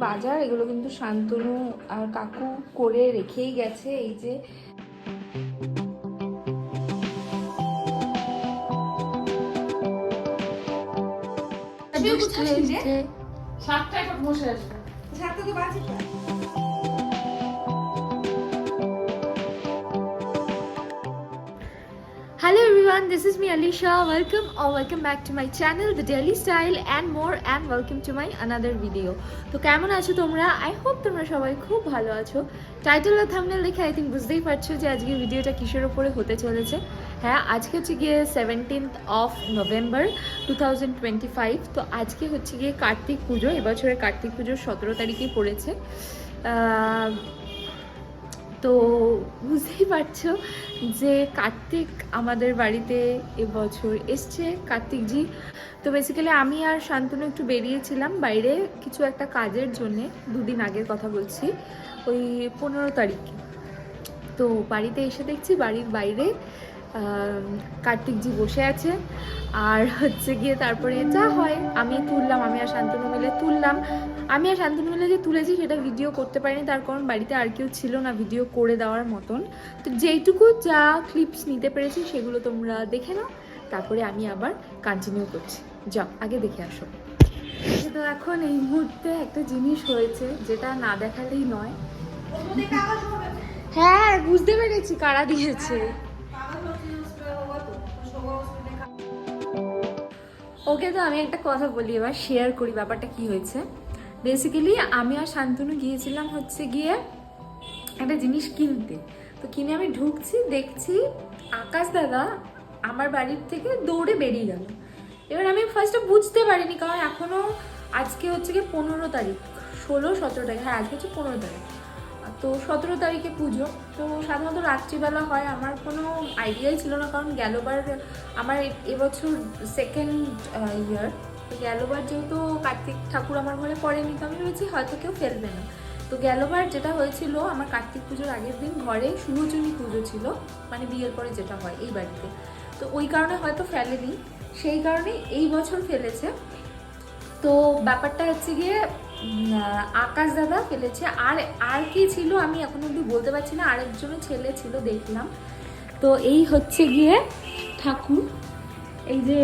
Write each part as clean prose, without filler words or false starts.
বাজার, এগুলো কিন্তু শান্তনু আর কাকু করে রেখেই গেছে। এই যে সাতটায় বসে আসবে। সাতটা তো বাজে। Hello everyone, this is me Alisha. Welcome back to my channel The Daily Style and more, and welcome to my another video. তো কেমন আছো তোমরা? I hope তোমরা সবাই খুব ভালো আছো। টাইটেল আর থাম্বনেল দেখে আই থিঙ্ক বুঝতেই পারছো যে আজকে ভিডিওটা কিসের উপরে হতে চলেছে। হ্যাঁ, আজকে হচ্ছে গিয়ে 17th of November 2025। তো আজকে হচ্ছে গিয়ে কার্তিক পুজো। এবছরের কার্তিক পুজো 17 তারিখে পড়েছে। তো বুঝতেই পারছো যে কার্তিক আমাদের বাড়িতে এবছর এসছে, কার্তিকজি। তো বেসিক্যালি আমি আর শান্তনু একটু বেরিয়েছিলাম বাইরে কিছু একটা কাজের জন্যে, দুদিন আগের কথা বলছি, ওই 15 তারিখে। তো বাড়িতে এসে দেখছি বাড়ির বাইরে কার্তিকজি বসে আছে। আর হচ্ছে গিয়ে তারপরে যা হয় আমি আর শান্তনু মিলে তুললাম। আমি আর শান্তনু মিলে যে তুলেছি সেটা ভিডিও করতে পারিনি, তার কারণ বাড়িতে আর কেউ ছিল না ভিডিও করে দেওয়ার মতন। তো যেইটুকু যা ক্লিপস নিতে পেরেছি সেগুলো তোমরা দেখে নাও, তারপরে আমি আবার কন্টিনিউ করছি। যাও আগে দেখে আসো। তো এখন এই মুহূর্তে একটা জিনিস হয়েছে যেটা না দেখালেই নয়। হ্যাঁ বুঝতে পেরেছি কারা দিয়েছে। ওকে, তো আমি একটা কথা বলি, এবার শেয়ার করি ব্যাপারটা কি হয়েছে। বেসিক্যালি আমি আর শান্তনু গিয়েছিলাম হচ্ছে গিয়ে একটা জিনিস কিনতে। তো কিনে আমি ঢুকছি, দেখছি আকাশ দাদা আমার বাড়ির থেকে দৌড়ে বেরিয়ে গেল। এবার আমি ফার্স্টে বুঝতে পারিনি, কারণ এখনও আজকে হচ্ছে গিয়ে 15 তারিখ, 16-17 তারিখ, হ্যাঁ আজকে হচ্ছে 15 তারিখ। তো 17 তারিখে পুজো, তো সাধারণত রাত্রিবেলা হয়। আমার কোনো আইডিয়াই ছিল না, কারণ গেলবার আমার এবছর সেকেন্ড ইয়ার। তো গেলবার যেহেতু কার্তিক ঠাকুর আমার ঘরে পড়েনি, তো আমি ভেবেছি হয়তো কেউ ফেলবে না। তো গেলবার যেটা হয়েছিল, আমার কার্তিক পুজোর আগের দিন ঘরে শুভচনী পুজো ছিল, মানে বিয়ের পরে যেটা হয় এই বাড়িতে। তো ওই কারণে হয়তো ফেলেনি, সেই কারণে এই বছর ফেলেছে। তো ব্যাপারটা হচ্ছে গিয়ে আকাশ দাদা ফেলেছে। আর কি ছিল আমি এখন অব্দি বলতে পারছি না, আরেকজনের ছেলে ছিল দেখলাম। তো এই হচ্ছে গিয়ে ঠাকুর, এই যে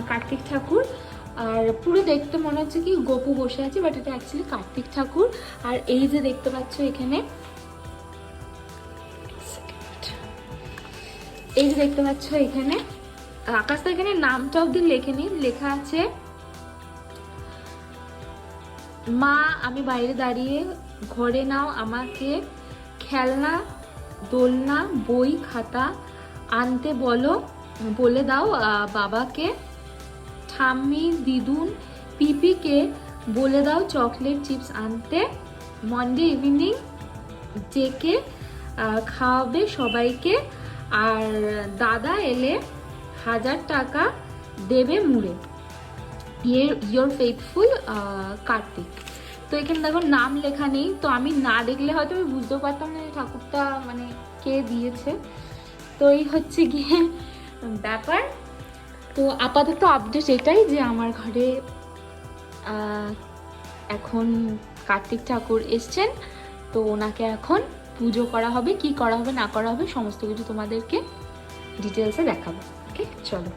কার্তিক ঠাকুর। আর পুরো দেখতে মনে হচ্ছে কি গোপু বসে আছে, বাট এটা অ্যাকচুয়ালি কার্তিক ঠাকুর। আর এই যে দেখতে পাচ্ছ এখানে, এই যে দেখতে পাচ্ছ এখানে আকাশ দা এখানে নামটা অব্দি লেখেনি, লেখা আছে মা আমি বাইরে দাঁড়িয়ে, ঘরে নাও আমাকে, খেলনা দোলনা বই খাতা আনতে বলে দাও বাবাকে, ঠাম্মি দিদুন পিপিকে বলে দাও চকলেট চিপস আনতে, মন্ডে ইভিনিং ডেকে খাওয়াবে সবাইকে, আর দাদা এলে 1000 টাকা দেবে মুড়ে, ইয়োর ফেথফুল কার্তিক। তো এখানে দেখো নাম লেখা নেই, তো আমি না দেখলে হয়তো আমি বুঝতেও পারতাম না ঠাকুরটা মানে কে দিয়েছে। তো এই হচ্ছে গিয়ে ব্যাপার। তো আপাতত আপডেট এটাই যে আমার ঘরে এখন কার্তিক ঠাকুর এসছেন। তো ওনাকে এখন পুজো করা হবে, কি করা হবে না করা হবে সমস্ত কিছু তোমাদেরকে ডিটেলসে দেখাবো। ওকে চলো।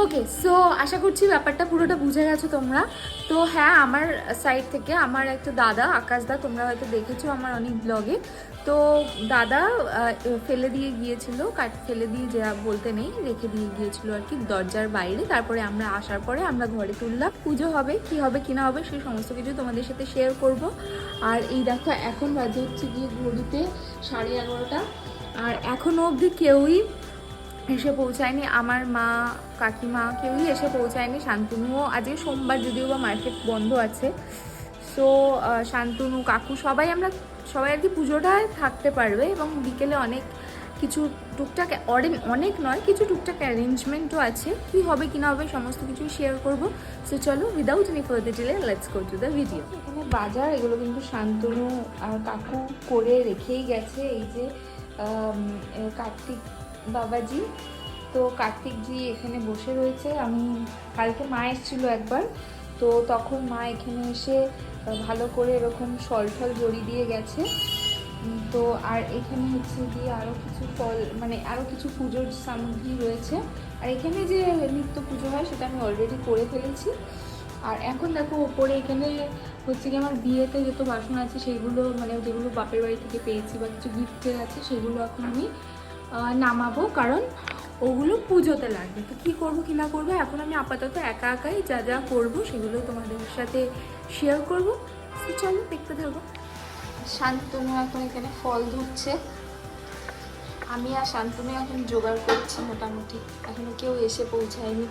ওকে, সো আশা করছি ব্যাপারটা পুরোটা বুঝে গেছো তোমরা। তো হ্যাঁ, আমার সাইড থেকে আমার একটা দাদা আকাশ দা, তোমরা হয়তো দেখেছো আমার অনেক ব্লগে। তো দাদা ফেলে দিয়ে গিয়েছিল, ফেলে দিয়ে যা বলতে নেই, রেখে দিয়ে গিয়েছিল আর কি দরজার বাইরে। তারপরে আমরা আসার পরে আমরা ঘরে তুললাম, পুজো হবে কি হবে কি না হবে সেই সমস্ত কিছু তোমাদের সাথে শেয়ার করব। আর এই দেখো এখন বাজে হচ্ছে গিয়ে ঘড়িতে 11:30, আর এখনও অবধি কেউই এসে পৌঁছায়নি। আমার মা কাকিমা কেউই এসে পৌঁছায়নি। শান্তনুও আজকে সোমবার, যদিও বা মার্কেট বন্ধ আছে। সো শান্তনু কাকু সবাই আর কি পুজোটায় থাকতে পারবে, এবং বিকেলে অনেক কিছু টুকটাক অনেক নয় কিছু টুকটাক অ্যারেঞ্জমেন্টও আছে, কি হবে কি না হবে সমস্ত কিছু শেয়ার করব। সো চলো, without any further delay let's go to the video. এখানে বাজার, এগুলো কিন্তু শান্তনু আর কাকু করে রেখেই গেছে। এই যে কার্তিক বাবাজি, তো কার্তিকজি এখানে বসে রয়েছে। আমি কালকে মা এসেছিলো একবার, তো তখন মা এখানে এসে ভালো করে এরকম ফল জড়ি দিয়ে গেছে। তো আর এখানে হচ্ছে গিয়ে আরও কিছু ফল মানে আরও কিছু পুজোর সামগ্রী রয়েছে। আর এখানে যে নিত্য পুজো হয় সেটা আমি অলরেডি করে ফেলেছি। আর এখন দেখো ওপরে এখানে হচ্ছে কি আমার বিয়েতে যত বাসন আছে সেগুলো মানে যেগুলো বাপের বাড়ি থেকে পেয়েছি বা কিছু গিফটের আছে সেগুলো এখন আমি নামাবো, কারণ ওগুলো পুজোতে লাগবে। তো কী করবো কি না করবো এখন আমি আপাতত একা একাই যা যা করবো সেগুলো তোমাদের সাথে শেয়ার করবো। তো চলো দেখতে থাকো। শান্তনু এখন এখানে ফল ধুচ্ছে, আমি আর শান্তনু এখন জোগাড় করছি মোটামুটি, এখনো কেউ এসে পৌঁছায়নি।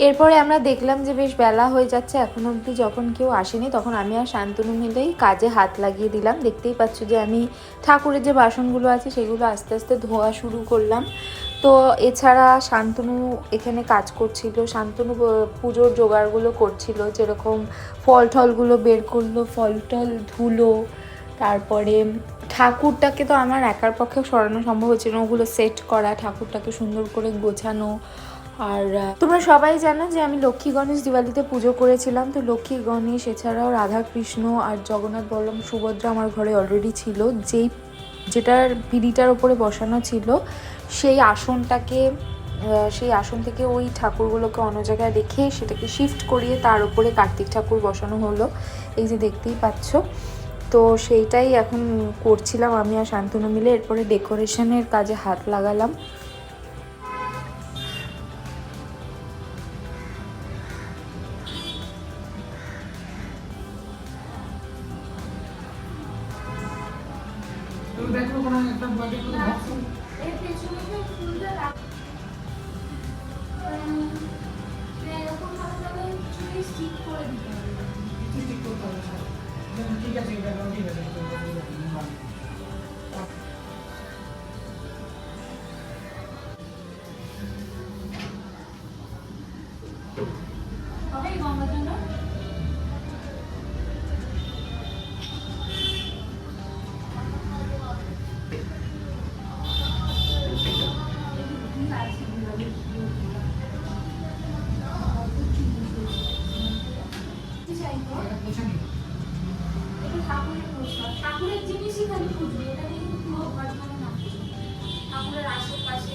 এরপরে আমরা দেখলাম যে বেশ বেলা হয়ে যাচ্ছে, এখন অবধি যখন কেউ আসেনি তখন আমি আর শান্তনু মিলেই কাজে হাত লাগিয়ে দিলাম। দেখতেই পাচ্ছ যে আমি ঠাকুরের যে বাসনগুলো আছে সেগুলো আস্তে আস্তে ধোয়া শুরু করলাম। তো এছাড়া শান্তনু এখানে কাজ করছিল, শান্তনু পুজোর জোগাড়গুলো করছিল, যেরকম ফল টলগুলো বের করলো, ফল টল ধুলো, তারপরে ঠাকুরটাকে তো আমার একার পক্ষে সরানো সম্ভব হচ্ছে না, ওগুলো সেট করা, ঠাকুরটাকে সুন্দর করে গোছানো। আর তোমরা সবাই জানো যে আমি লক্ষ্মী গণেশ দিওয়ালিতে পুজো করেছিলাম। তো লক্ষ্মী গণেশ এছাড়াও রাধা কৃষ্ণ আর জগন্নাথ বলরাম সুভদ্রা আমার ঘরে অলরেডি ছিল। যেটার পিঁড়িটার ওপরে বসানো ছিল সেই আসন থেকে ওই ঠাকুরগুলোকে অন্য জায়গায় রেখে সেটাকে শিফট করিয়ে তার উপরে কার্তিক ঠাকুর বসানো হলো, এই যে দেখতেই পাচ্ছ। তো সেইটাই এখন করছিলাম আমি আর শান্তনু মিলে। এরপরে ডেকোরেশনের কাজে হাত লাগালাম। ঠিক আছে, ঠিক আছে। ঠাকুরের জিনিসই খালি খুঁজবে, এটা নিয়ে কিন্তু ঠাকুরের আশেপাশে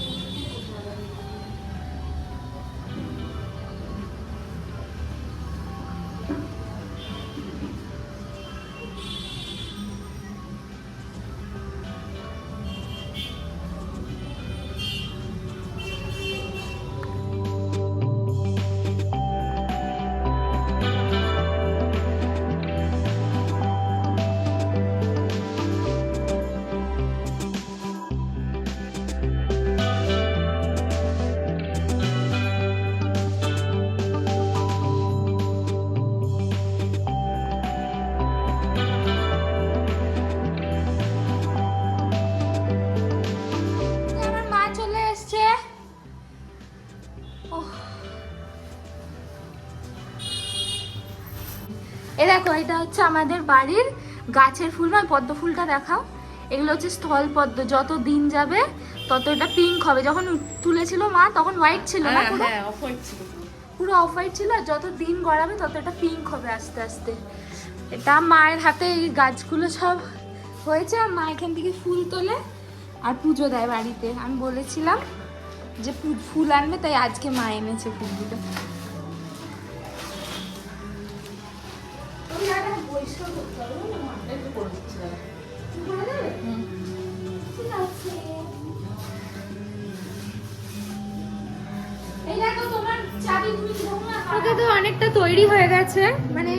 দেখো, এটা হচ্ছে আমাদের বাড়ির গাছের ফুল, নয় পদ্ম ফুলটা দেখাও। এগুলো হচ্ছে স্থল পদ্ম, যত দিন যাবে তত এটা পিঙ্ক হবে। যখন তুলেছিল মা তখন হোয়াইট ছিল না, পুরো অফ হোয়াইট ছিল, আর যত দিন গড়াবে তত এটা পিঙ্ক হবে আস্তে আস্তে। এটা মায়ের হাতে এই গাছগুলো সব হয়েছে, আর মা এখান থেকে ফুল তোলে আর পুজো দেয় বাড়িতে। আমি বলেছিলাম যে ফুল আনবে, তাই আজকে মা এনেছে ফুলগুলো। এই দেখো তোমার চাবি, তুমি কিরকম ওকে তো অনেকটা তৈরি হয়ে গেছে, মানে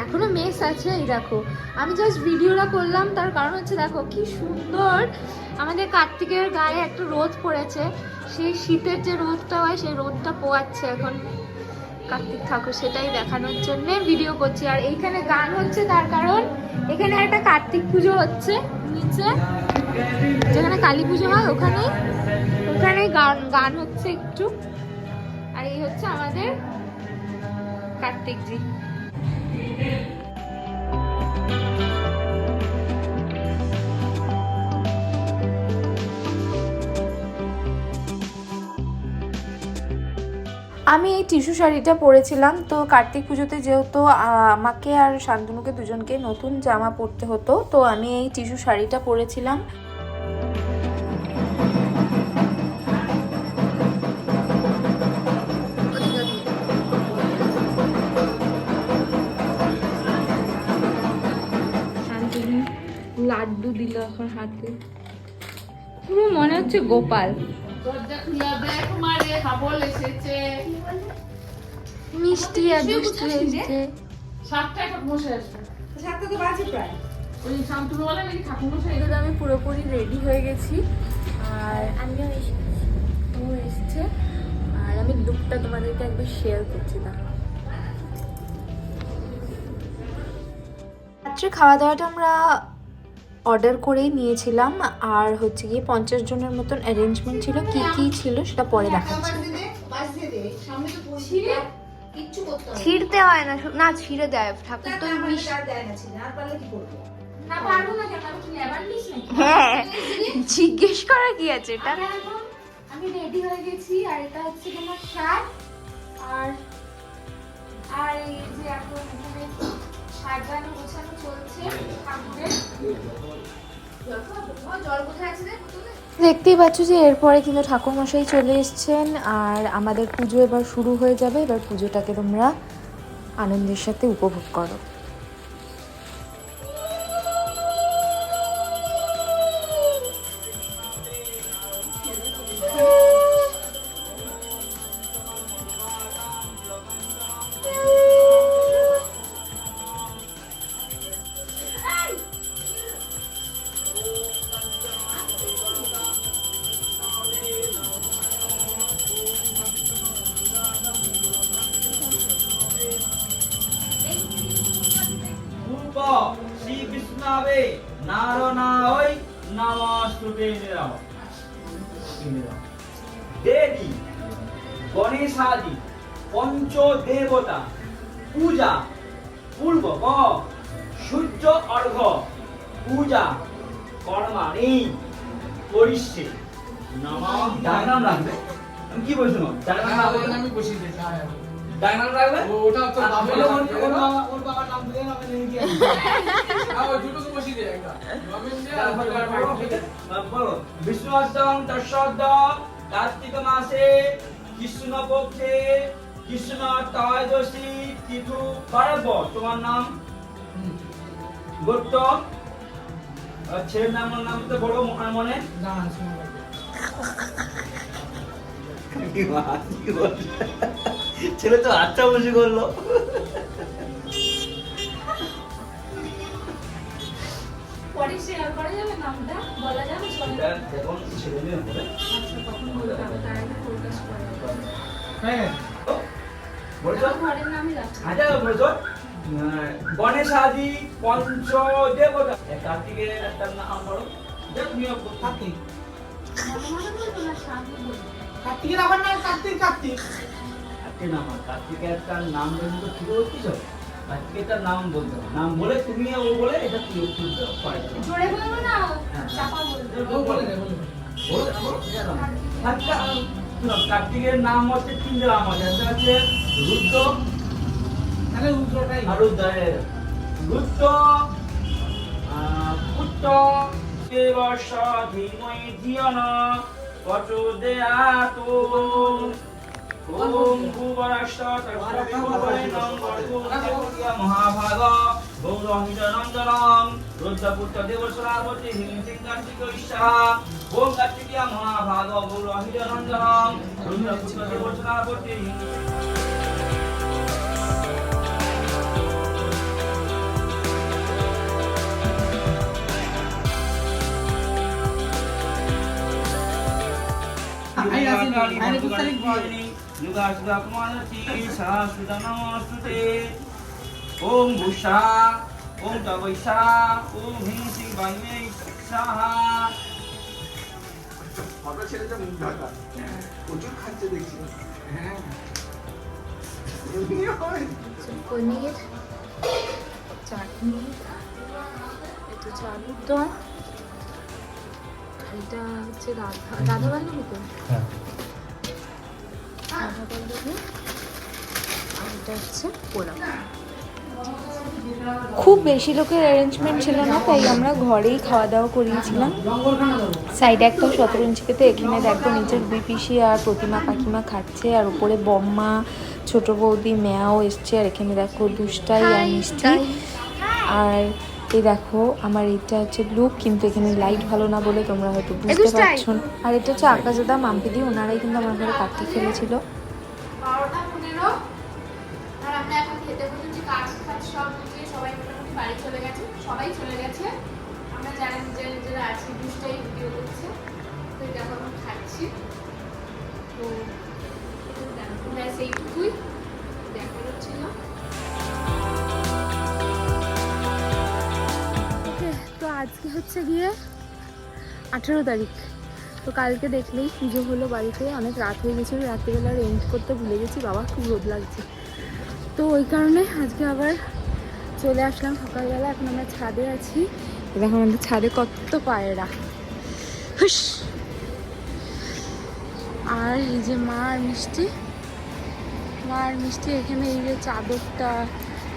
এখনো মেস আছে। এই দেখো আমি জাস্ট ভিডিওটা করলাম, তার কারণ হচ্ছে দেখো কি সুন্দর আমাদের কার্তিকের গায়ে একটা রোদ পড়েছে। সেই শীতের যে রোদটা হয় সেই রোদটা পোয়াচ্ছে এখন কার্তিক ঠাকুর, সেটাই দেখানোর জন্য ভিডিও করছি। আর এইখানে গান হচ্ছে তার কারণ এখানে একটা কার্তিক পুজো হচ্ছে নিচে, যেখানে কালী পুজো হয় ওখানে গান হচ্ছে একটু। আর এই হচ্ছে আমাদের কার্তিকজি। আমি এই টিস্যু শাড়িটা পরেছিলাম, তো কার্তিক পুজোতে যেহেতু আমাকে আর শান্তনুকে দুজনকে নতুন জামা পরতে হতো, তো আমি এই টিস্যু শাড়িটা পরেছিলাম। শান্তনু লাড্ডু দিল এখন হাতে, পুরো মনে হচ্ছে গোপাল। মিষ্টি আর দুষ্টু এসেছে। 7টা এখন বসে আসবে। 7টা তো বাজে প্রায়। ওই শান্তনু বলে নাকি ঠাকুর মশাই। এগুলো আমি পুরোপুরি রেডি হয়ে গেছি, আর আমিও এসেছে। আর আমি লুকটা তোমাদেরকে একবার শেয়ার করছি। রাত্রে খাওয়া দাওয়াটা আমরা অর্ডার করেই নিয়েছিলাম, আর হচ্ছে গিয়ে 50 জনের মতন অ্যারেঞ্জমেন্ট ছিল। কি কি ছিল সেটা পরে দেখাচ্ছি। ছিঁড়তে হয় না, না ছিঁড়ে দেয় ঠাকুর তো। হ্যাঁ, জিজ্ঞেস করা কি আছে এটা। আমি রেডি হয়ে গেছি, আর এটা হচ্ছে তোমার শার্ট, আর এই যে এখন এখানে সাজানো গোছানো চলছে ঠাকুরের। দেখতেই পাচ্ছ যে এরপরে কিন্তু ঠাকুরমশাই চলে এসেছেন, আর আমাদের পুজো এবার শুরু হয়ে যাবে। এবার পুজোটাকে তোমরা আনন্দের সাথে উপভোগ করো। শ্রীকৃষ্ণাবে নারায়ণায় নমস্তুতে। দেবী গণেশাদি পঞ্চদেবতা পূজা পূর্বক সূর্য অর্ঘ্য পূজা কর্মাণি করিষ্যে নমঃ। ডায়নাম রাখবে, আমি কি বলছো না? আমি বসিয়ে দিয়েছি। ডায়নাম রাখবে, ওটা তো ওর বাবার নাম দিলেন, আমি নিয়ে গিয়ে ওই দুটো তো বসিয়ে দিয়ে একটা বলো। বিষ্ণুস্তং তৎসদ কার্তিক মাসে কৃষ্ণপক্ষে কৃষ্ণ ত্রয়োদশী তিথি পার্ব। তোমার নাম গোত্র ছেলের নাম তো বড় মনে না ছেলে তো আচ্ছা বসে করলো। পরে শেয়ার করা যাবে, নামটা বলা যাবে। যখন ছেলে মেয়ে হবে আচ্ছা, তখন বলতে হবে, তার আগে ফোকাস করা যাবে। হ্যাঁ বলছো, ঘরের নামই রাখছি। আচ্ছা বলছো গণেশাদি পঞ্চদেবতা। কার্তিকের একটা নাম বলো। কার্তিক, কার্তিকের আবার নাম কার্তিক। কার্তিক কার্তিকের একটা নাম বলতে তো শুরু হচ্ছিল। কার্তিকের নাম বলতে হবে, নাম বলে তুমি ও বলে এটা তুলতে পারে। জোরে বলবো না, চাপা বলবো। কার্তিকের নাম হচ্ছে 3 নাম আছে। একটা হচ্ছে রুদ্র, তাহলে রুদ্রটাই রুদ্র পুত্র দেবশ ধীমহি ধিয়ন প্রচোদয়াৎ। ওম ভূবরাষ্ট্রতর্ষবিভূবরেণং বর্গোদেবীয় মহাভাগ গৌরহিতনন্দনং রুদ্রপুত্র দেবসরাবতী হিংসিং কার্তিক ঈশা। ওম কার্তিকীয় মহাভাগ গৌরহিতনন্দনং রুদ্রপুত্র দেবসরাবতী। ওম ভূষা ওম তবৈষা ওম হিং শ্রী বাণী সাহা। ফটো ছেলেটা মুখ ঢাকা প্রচুর খাচ্ছে দেখছি। হ্যাঁ পনির, চাটনি, এটা হচ্ছে আলুর দম, এটা হচ্ছে রাধা বান্ধবী তো রাধা বান্ধবী, আর এটা হচ্ছে পোলাও। খুব বেশি লোকের অ্যারেঞ্জমেন্ট ছিল না, তাই আমরা ঘরেই খাওয়া দাওয়া করিয়েছিলাম। সাইডে একটা শতরঞ্জিকে তো এখানে দেখো নিচের দুই পিসি আর প্রতিমা কাকিমা খাচ্ছে, আর উপরে বম্মা ছোট বৌদি মেয়াও এসছে, আর এখানে দেখো দুষ্টাই আর মিষ্টি। আর এই দেখো আমার এটা হচ্ছে লুক, কিন্তু এখানে লাইট ভালো না বলে তোমরা হয়তো বুঝতে পারছো না। আর এটা হচ্ছে আকাশদা মাম্পিদি, ওনারাই কিন্তু আমার ঘরে কার্তিক খেলেছিল। 12:15 আর আমরা এখন খেতে বসেছি। কাজ সব মিটিয়ে সবাই মোটামুটি বাড়ি চলে গেছে, সবাই চলে গেছে। আমরা যারা নিজেরা আছি দুষ্টাই ভিডিও করছে, তো এটা এখন খাচ্ছি। তো ব্যাস এইটুকুই দেখা হচ্ছিল। তো আজকে হচ্ছে গিয়ে 18 তারিখ। তো কালকে দেখলেই পুজো হলো বাড়িতে, অনেক রাত হয়ে গেছিলো, রাত্রিবেলা রেন্ট করতে ভুলে গেছি, বাবা খুব রোদ লাগছে। তো ওই কারণে আজকে আবার চলে আসলাম সকালবেলা। এখন আমরা ছাদে আছি, দেখো আমাদের ছাদে কত পায়রা। হুস। আর এই যে মা আর মিষ্টি এখানে এই যে চাদরটা,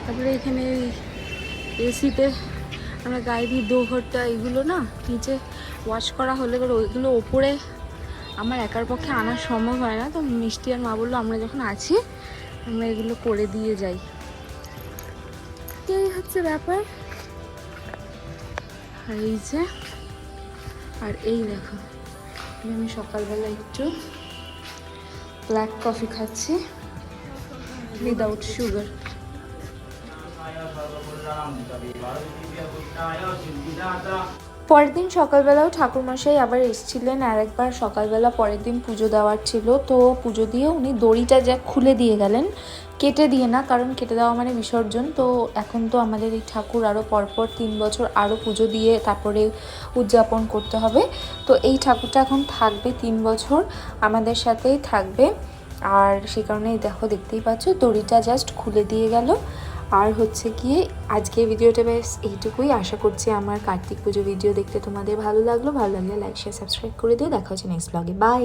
তারপরে এখানে এসিতে আমরা গায়ে দিই দোঘরটা, এইগুলো না নিচে ওয়াশ করা হলে এবার ওইগুলো ওপরে আমার একার পক্ষে আনা সম্ভব হয় না, তো মিষ্টি আর মা বললো আমরা যখন আছি আমরা এগুলো করে দিয়ে যাই। এই হচ্ছে ব্যাপার। আর এই যে আর এই দেখো আমি সকালবেলা একটু ব্ল্যাক কফি খাচ্ছি উইদাউট সুগার। পরের দিন সকালবেলাও ঠাকুরমশাই আবার এসেছিলেন, আর একবার সকালবেলা পরের দিন পুজো দেওয়ার ছিল, তো পুজো দিয়ে উনি দড়িটা যা খুলে দিয়ে গেলেন, কেটে দিয়ে না, কারণ কেটে দেওয়া মানে বিসর্জন। তো এখন তো আমাদের এই ঠাকুর আরও পরপর 3 বছর আরও পুজো দিয়ে তারপরে উদযাপন করতে হবে। তো এই ঠাকুরটা এখন থাকবে 3 বছর আমাদের সাথেই থাকবে, আর সে কারণে দেখো দেখতেই পাচ্ছ দড়িটা জাস্ট খুলে দিয়ে গেল। আর হচ্ছে গিয়ে আজকে ভিডিওটা বেশ এইটুকুই। আশা করছি আমার কার্তিক পুজো ভিডিও দেখতে তোমাদের ভালো লাগলো। ভালো লাগলে লাইক শেয়ার সাবস্ক্রাইব করে দিও। দেখা হচ্ছে নেক্সট ব্লগে। বাই।